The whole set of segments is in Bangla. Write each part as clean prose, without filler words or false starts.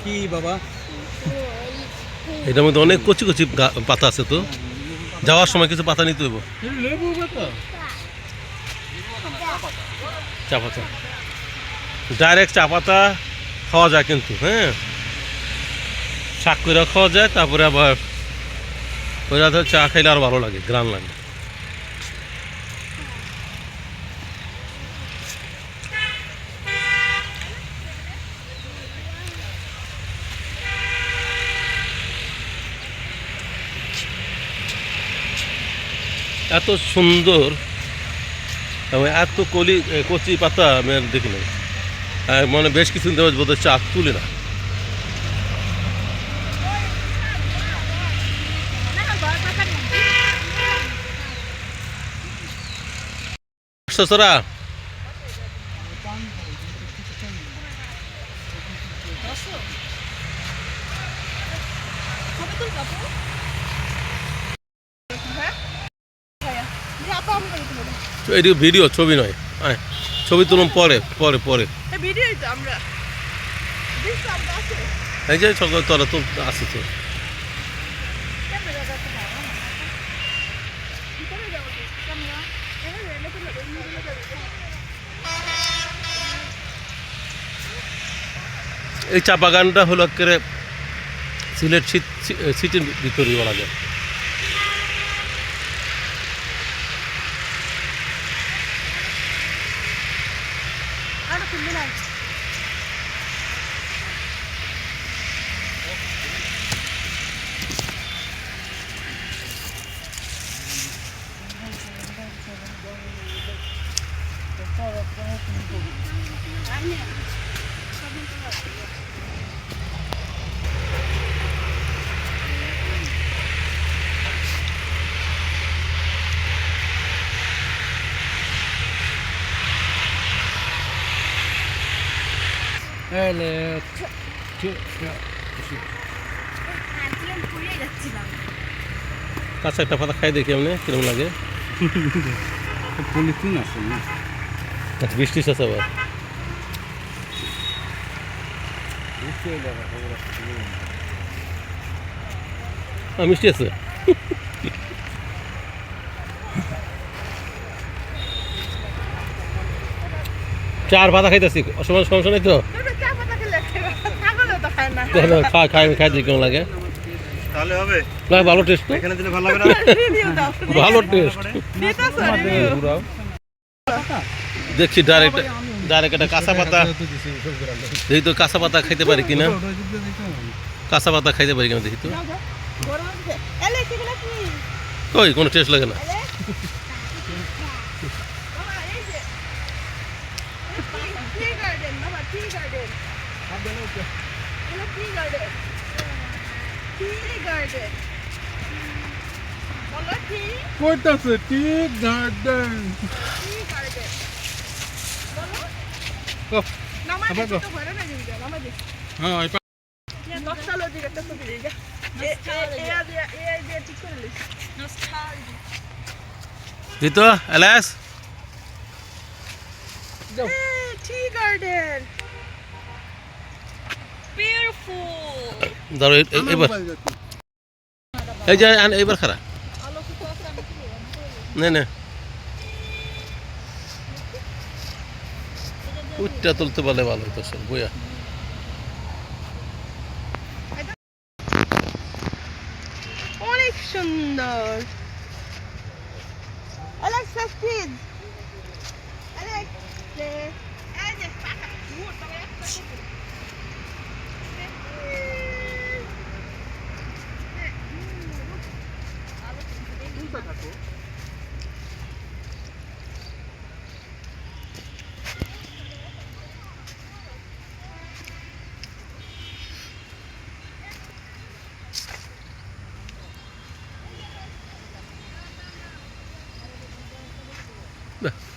কি বাবা, এটার মধ্যে অনেক কচি কচি পাতা আছে, তো যাওয়ার সময় কিছু পাতা নিতে হইব। লেবু পাতা, চা পাতা, ডাইরেক্ট চা পাতা খাওয়া যায় কিন্তু, হ্যাঁ, শাক করে খাওয়া যায়। তারপরে আবার ওই রাতে চা খাইলে আরো ভালো লাগে, গ্রান লাগে। এত সুন্দর এবং এত কচি পাতা আমি আর দেখি নাই, মানে বেশ কিছু বোধহয় চা তুলে না। সসরা এটি ভিডিও, ছবি নয়, ছবি তুলুন পরে পরে পরে। এই যে সকাল তোরা তো আসে তো। এই চা বাগানটা হলো একেবারে সিলেট সিটির ভিতরে বলা যায়। কাঁচা একটা পাতা খাই দেখি আমি, কিরকম লাগে। পলিথিন আছে না, বৃষ্টি আছে আবার। মিষ্টি আছে। চার পাতা খাইতেছি, সমস্যা নেই তো। খাই দিই, কেমন লাগে। তাহলে হবে না, ভালো টেস্ট, এখানে দিলে ভালো হবে না। ভালো টেস্ট। দেখছি ডাইরেক্ট একটা কাঁচা পাতা, দেখি তো কাঁচা পাতা খাইতে পারি কিনা, কাঁচা পাতা খাইতে পারি কিনা দেখি তো। কই কোনো টেস্ট লাগে না। কইতাছে টি গার্ডেন, দিত এলাস টি গার্ডেন ধরো এবার, এই যে এইবার খারাপ না না, উঠটা তুলতে পারলে ভালো হতো সব বইয়া। অনেক সুন্দর।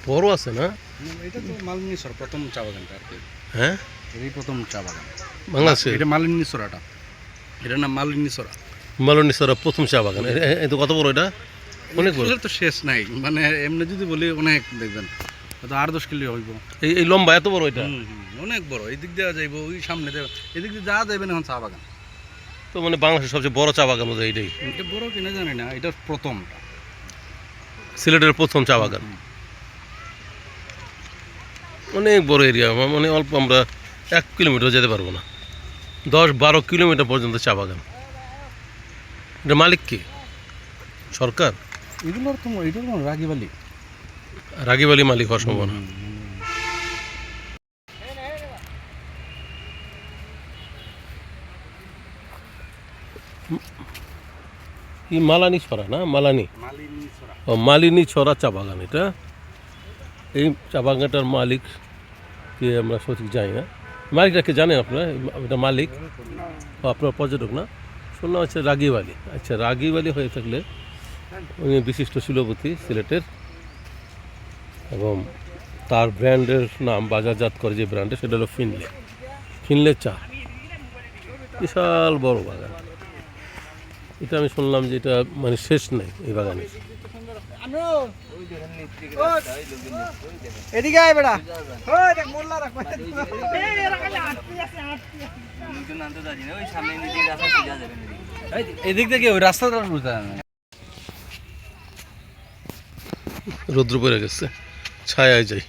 বড় আছে না, এটা তো মালিনীশ্বর প্রথম চা বাগানটা আর কি। হ্যাঁ, এই প্রথম চা বাগান বাংলাদেশে। এটা মালিনীশ্বরাটা, এটার নাম মালিনীশ্বরা। মালনীশ্বরা প্রথম চা বাগান। এই তো কত বড়, এটা অনেক বড়। তো শেষ নাই, মানে এমনি যদি বলি অনেক দেখবেন। তো 8-10 কিলো হইব। এই লম্বা এত বড় এটা? অনেক বড়। এই দিক দিয়ে যাইব, ওই সামনে দিয়ে এদিক দিয়ে যাওয়া যাইবে না এখন চা বাগান। তো মানে বাংলাদেশের সবচেয়ে বড় চা বাগান বোধহয় এইটাই। এটা বড় কিনা জানি না, এটা প্রথমটা। সিলেটের প্রথম চা বাগান। অনেক বড় এরিয়া, মানে অল্প, আমরা 1 কিলোমিটার যেতে পারবো না, 10-12 কিলোমিটার পর্যন্ত চা বাগান। এটা মালিক কি? সরকার? এগুলোর তো এটা রাগিবালি। রাগিব আলী মালিক হওয়ার সম্ভাবনা। মালানি ছড়া না? মালানি, ও মালিনী ছড়া চা বাগান এটা। এই চা বাগানটার মালিক কে আমরা সঠিক জানি না। মালিকটা কে জানেন আপনারা? এটা মালিক ও আপনার পর্যটক না? শুনলাম হচ্ছে রাগিব আলী। আচ্ছা, রাগিব আলী হয়ে থাকলে উনি বিশিষ্ট শিল্পপতি সিলেটের, এবং তার ব্র্যান্ডের নাম বাজারজাত করে যে ব্র্যান্ডে, সেটা হলো ফিনলে। ফিনলে চা, বিশাল বড় বাগান। এটা আমি শুনলাম যে এটা মানে শেষ নেই এই বাগানে। এদিকে আয় বেড়া, ওই দেখ মোল্লা রাখ। এদিক থেকে ওই রাস্তাটা বুঝতে রৌদ্র পড়ে গেছে, ছায়ায় যাই।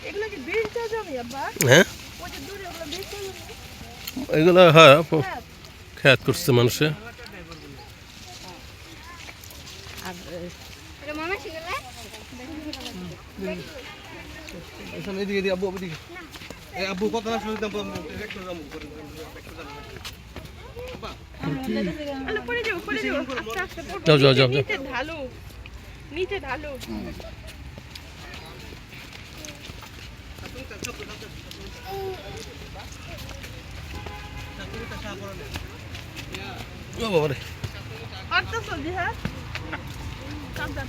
এগুলো কি বেচা যাবে আব্বা? হ্যাঁ, ওই যে দূরে ওগুলো বেচা যাবে? এগুলো হ্যাঁ খেয়াল করছে মানুষে। এদিকে এদিকে আব্বু, এদিকে আব্বু কথা না শুনতে আলো পড়ে যাবো, পড়ে যাবো। আস্তে আস্তে পড়বে। যাও, যাও, যাও, যাও। নিচে ঢালু, নিচে ঢালু। ও বাবা রে, আর তো চলছে, হ্যাঁ সাবধান।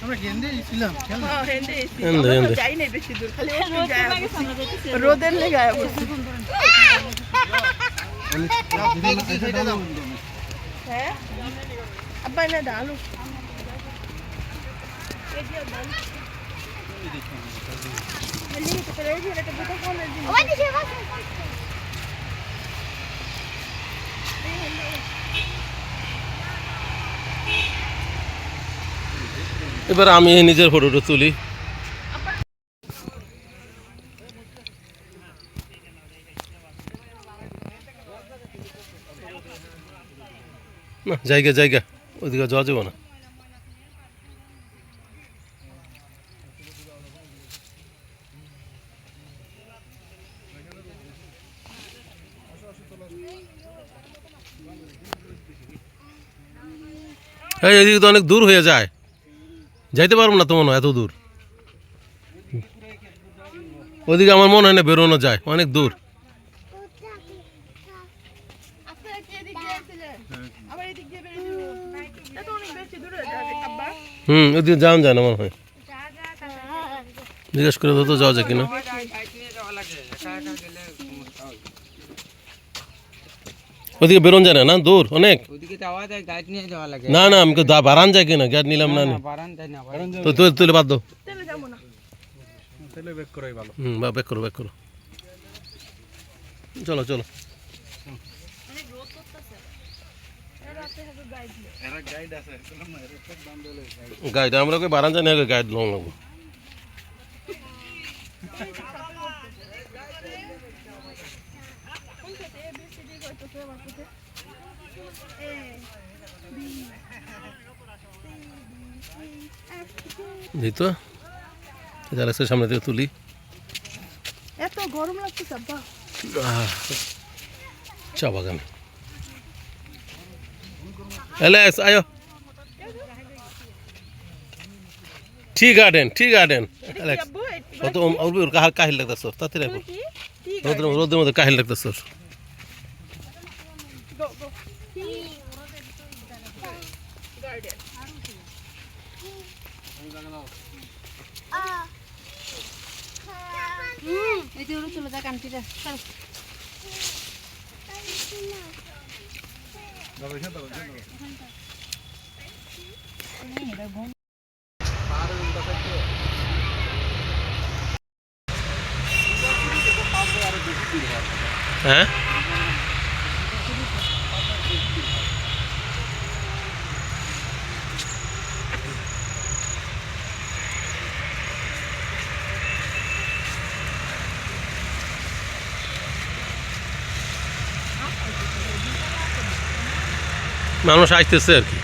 আমরা গেন্দে ছিলাম। হ্যাঁ, হেঁটে এসেছি। হেঁটে, আমরা তো হেঁটে। যাই নাই বেশি দূর, খালি একটু যাই বসছি। রোদের লেগে আয়া বসছি। হ্যাঁ আব্বা এনে ঢালু। এই যে ঢালু। এদিকে তো এই যে একটা দুটো ফোনের দিন। এবার আমি নিজের ফটোটা তুলি। না, জায়গা জায়গা, ওইদিকে যাওয়া যাবে না। এই এদিকে তো অনেক দূর হয়ে যায়, যাইতে পারবো না তো মনে হয়, এত দূর। ওদিকে আমার মনে হয় না বেরোনো যায়, অনেক দূর। ওদিকে যাওয়া যায় না মনে হয়। জিজ্ঞেস করে তো যাওয়া যায় কিনা। ওদিকে বেরোন যায় না, না দূর অনেক। ওদিকে যাওয়া যায়, গাইড নিয়ে যাওয়া লাগে। না না, আমি বারান যায় কিনা, গাড়ি নিলাম না। বারান যায় না, তো তুলে বাদ দাও। তাহলে ব্যাক করাই ভালো। বা ব্যাক করো, ব্যাক করো, চলো চলো। গাইড আমরা ওকে বারান জানি, আগে গাইড লোন লাগবো। এই তো জালাক্সের সামনে থেকে তুলি। এত গরম লাগতেছে আব্বা। চা বাগান এলেক্স আয়ো টি গার্ডেন এলেক্স কত ওর কাহিল লাগতেছ তাতে রাখো রোদের মধ্যে কাহিল লাগতেছ চলে যাক আন্টিরা হ্যাঁ মানুষ আসতেছে আর কি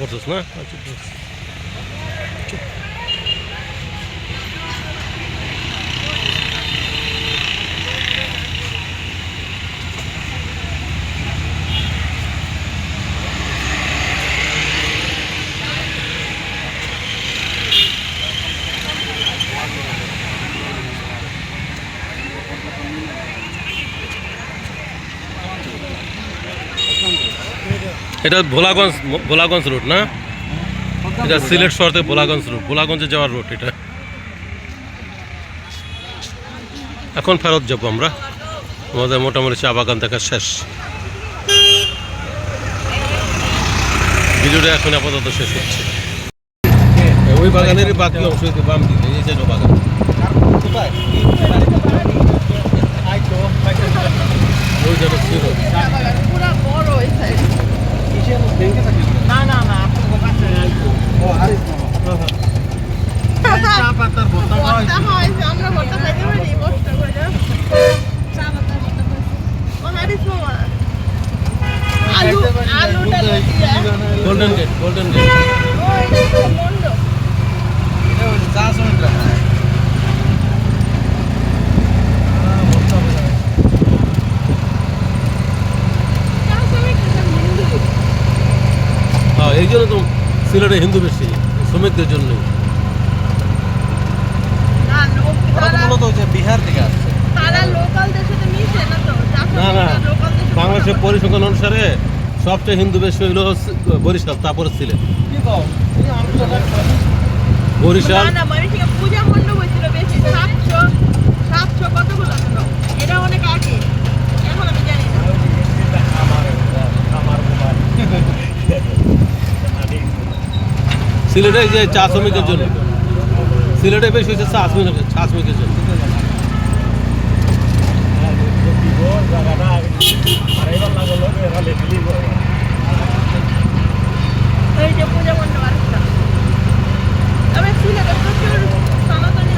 বলছিস না এটা ভোলাগঞ্জ রোড না এটা সিলেট শহর থেকে ভোলাগঞ্জ রোড ভোলাগঞ্জে যাওয়ার রোড এটা এখন ফেরত যাবো আমরা আমাদের মোটামুটি চা বাগান দেখা শেষ ভিডিওটা এখন আপাতত শেষ হচ্ছে ওই বাগানেরই বাকি অংশ বাম দিকে এই যে বাগান ওই জায়গা ছিল পুরা বড় ওই সাইড না ও আরে চা পাতার বোতল ভর্তা হয় যে আমরা ভর্তা খাইতে পারি কষ্ট করে চা পাতা ভর্তা ও হারিস মামা আলুটা লইয়া গোল্ডেন গেট ওই দেখো মন্ড এটা চা সমুদ্র হ্যাঁ এই জন্য তো সিলেটে হিন্দু বেশি শ্রমিকদের জন্য না লোক মূলত হচ্ছে বিহার থেকে আসছে তারা লোকাল দেশে তো মিশে না তো না লোকাল দেশে বাংলাদেশের পরিসংখ্যান অনুসারে সবচেয়ে হিন্দু বেশি হইল বরিশাল তারপরে সিলেট কি কও বরিশাল না মানে ঠিক পূজা মণ্ডপ হয়েছিল বেশি 700 কতগুলো ছিল এটা অনেক আগে এখন আমি জানি না সিলেটে যে চা শ্রমিকের জন্য সিলেটে বেশি হচ্ছে চা শ্রমিকের জন্য ওই যে পূজা মণ্ডপ আসছে তবে সিলেটে প্রচুর সনাতনী